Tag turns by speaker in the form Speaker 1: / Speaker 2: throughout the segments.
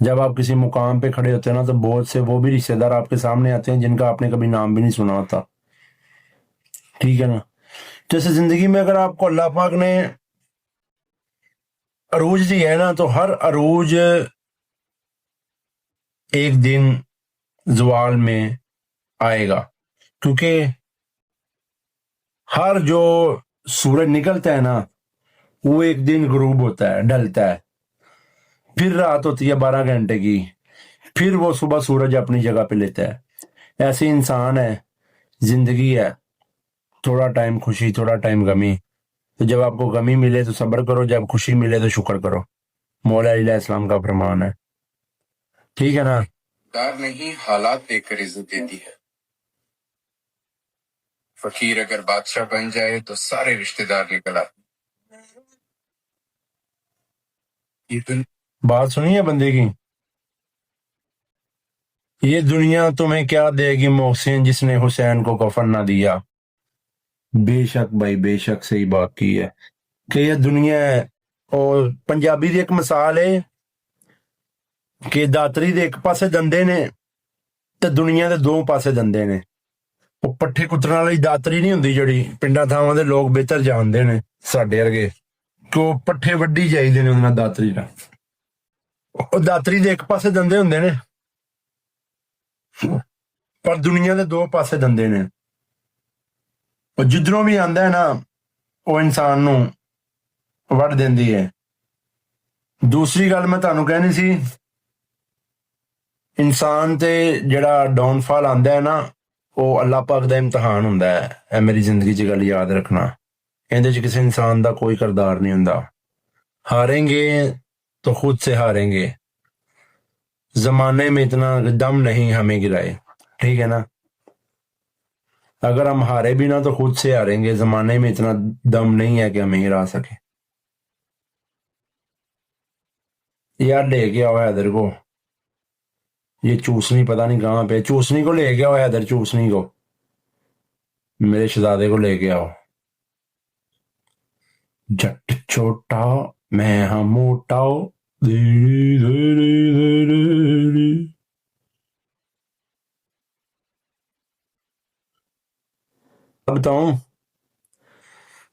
Speaker 1: جب آپ کسی مقام پہ کھڑے ہوتے ہیں نا تو بہت سے وہ بھی رشتے دار آپ کے سامنے آتے ہیں جن کا آپ نے کبھی نام بھی نہیں سنا ہوتا. ٹھیک ہے نا. جیسے زندگی میں اگر آپ کو اللہ پاک نے عروج دی ہے نا تو ہر عروج ایک دن زوال میں آئے گا، کیونکہ ہر جو سورج نکلتا ہے نا وہ ایک دن غروب ہوتا ہے، ڈھلتا ہے، پھر رات ہوتی ہے 12 گھنٹے کی، پھر وہ صبح سورج اپنی جگہ پہ لیتا ہے. ایسے انسان ہے، زندگی ہے، تھوڑا ٹائم خوشی تھوڑا ٹائم غمی. تو جب آپ کو غمی ملے تو صبر کرو، جب خوشی ملے تو شکر کرو. مولا علیہ السلام کا فرمان ہے. ٹھیک ہے نا.
Speaker 2: دار نہیں حالات دیکھ کر عزت دیتی ہے. فقیر اگر بادشاہ بن جائے تو سارے رشتہ دار نکل آتے. یہ
Speaker 1: بات سنی ہے بندے کی، یہ دنیا تمہیں کیا دے گی محسن جس نے حسین کو کفن نہ دیا. بے شک بھائی، بے شک صحیح بات کی ہے کہ یہ دنیا ہے. اور پنجابی دی ایک مثال ہے کہ داتری دے ایک پاسے دندے نے تے دنیا دے دو پاسے دندے نے. وہ پٹھے کترن والی داتری نہیں ہوندی جڑی پنڈا تھاواں دے لوگ بہتر جاندے نے ساڈے ورگے کہ وہ پٹھے وڈی چاہیدے نے انہاں داتری نال. وہ داتری دے ایک پاسے دندے ہوندے نے پر دنیا دے دو پاسے دندے نے. وہ جدروں بھی آندا ہے نا وہ انسان نو وڈ دیندی ہے. دوسری گل میں تانوں کہنی سی، انسان تے جڑا ڈاؤن فال آندا ہے نا وہ اللہ پاک دا امتحان ہوندا ہے. اے میری زندگی چ گل یاد رکھنا، ایندے چ کسی انسان دا کوئی کردار نہیں ہوندا. ہاریں گے تو خود سے ہاریں گے، زمانے میں اتنا دم نہیں ہمیں گرائے. ٹھیک ہے نا. اگر ہم ہارے بھی نہ تو خود سے ہاریں گے، زمانے میں اتنا دم نہیں ہے کہ ہمیں ہرا سکے. یار لے کے آؤ حیدر کو، یہ چوسنی پتہ نہیں کہاں پہ، چوسنی کو لے کے آؤ حیدر، چوسنی کو میرے شہزادے کو لے کے آؤ. جٹ چھوٹا میں ہم موٹاؤ دھیرے دھیرے دھیرے. اب بتاؤں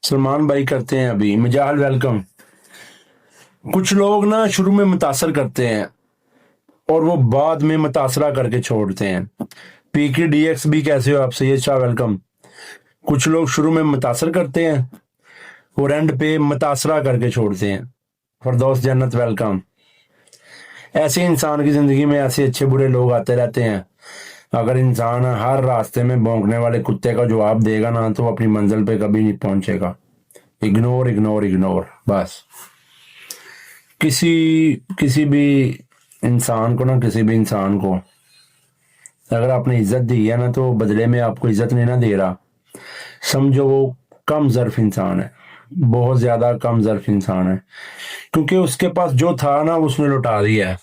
Speaker 1: سلمان بھائی کرتے ہیں ابھی مجال ویلکم. کچھ لوگ نا شروع میں متاثر کرتے ہیں اور وہ بعد میں متاثرہ کر کے چھوڑتے ہیں. پی کے ڈی ایکس بھی کیسے ہو آپ؟ سید شاہ ویلکم. کچھ لوگ شروع میں متاثر کرتے ہیں اور اینڈ پہ متاثرہ کر کے چھوڑتے ہیں. فردوس جنت ویلکم. ایسے انسان کی زندگی میں ایسے اچھے برے لوگ آتے رہتے ہیں. اگر انسان ہر راستے میں بھونکنے والے کتے کا جواب دے گا نا تو اپنی منزل پہ کبھی نہیں پہنچے گا. اگنور اگنور اگنور بس. کسی بھی انسان کو اگر آپ نے عزت دی ہے نا تو بدلے میں آپ کو عزت نہیں نہ دے رہا، سمجھو وہ کم ظرف انسان ہے، بہت زیادہ کم ظرف انسان ہے. کیونکہ اس کے پاس جو تھا نا اس نے لوٹا دیا ہے،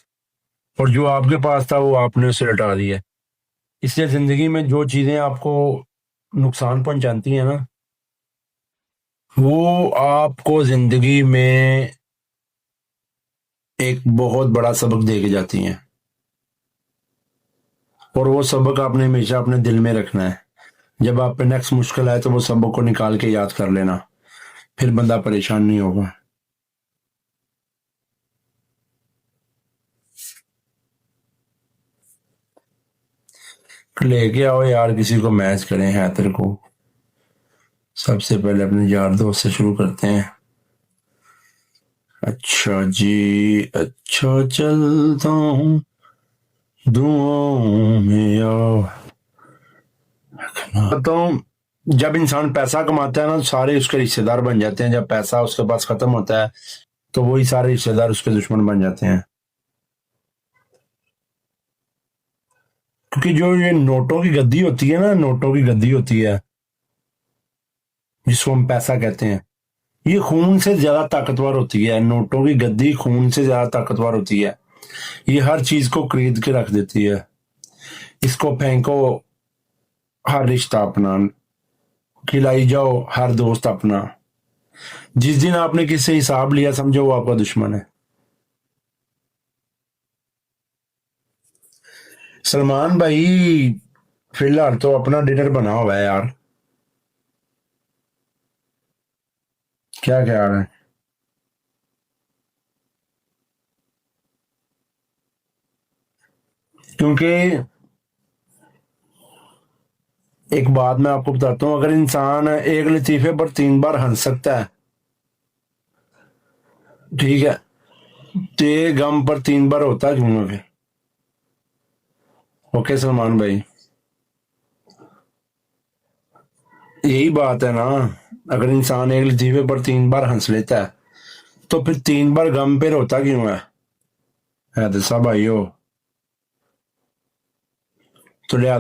Speaker 1: اور جو آپ کے پاس تھا وہ آپ نے اسے لوٹا دیا ہے. اس لیے زندگی میں جو چیزیں آپ کو نقصان پہنچاتی ہیں نا وہ آپ کو زندگی میں ایک بہت بڑا سبق دے کے جاتی ہیں، اور وہ سبق آپ نے ہمیشہ اپنے دل میں رکھنا ہے. جب آپ پہ نیکسٹ مشکل آئے تو وہ سبق کو نکال کے یاد کر لینا، پھر بندہ پریشان نہیں ہوگا. لے کے آؤ یار کسی کو میچ کریں. حیدر کو سب سے پہلے اپنے یار دوست سے شروع کرتے ہیں. اچھا جی اچھا چلتا ہوں دعاؤں میں آؤ. بتاؤں جب انسان پیسہ کماتا ہے نا سارے اس کے رشتے دار بن جاتے ہیں. جب پیسہ اس کے پاس ختم ہوتا ہے تو وہی سارے رشتے دار اس کے دشمن بن جاتے ہیں. کیونکہ جو یہ نوٹوں کی گدی ہوتی ہے نا، نوٹوں کی گدی ہوتی ہے جس کو ہم پیسہ کہتے ہیں، یہ خون سے زیادہ طاقتور ہوتی ہے. نوٹوں کی گدی خون سے زیادہ طاقتور ہوتی ہے. یہ ہر چیز کو خرید کے رکھ دیتی ہے. اس کو پھینکو ہر رشتہ اپنا، کھلائی جاؤ ہر دوست اپنا. جس دن آپ نے کس سے حساب لیا سمجھو وہ آپ کا دشمن ہے. سلمان بھائی فی الحال تو اپنا ڈنر بنا ہوا ہے یار، کیا خیال ہے؟ کیونکہ ایک بات میں آپ کو بتاتا ہوں، اگر انسان ایک لطیفے پر 3 بار ہنس سکتا ہے، ٹھیک ہے، تو یہ غم پر 3 بار ہوتا کیوں نہ پھر؟ اوکے سلمان بھائی، یہی بات ہے نا، اگر انسان ایک لطیفے پر 3 بار ہنس لیتا ہے تو پھر 3 بار غم پہ ہوتا کیوں ہے؟ حیدر صاحب بھائیو، تو لہٰذا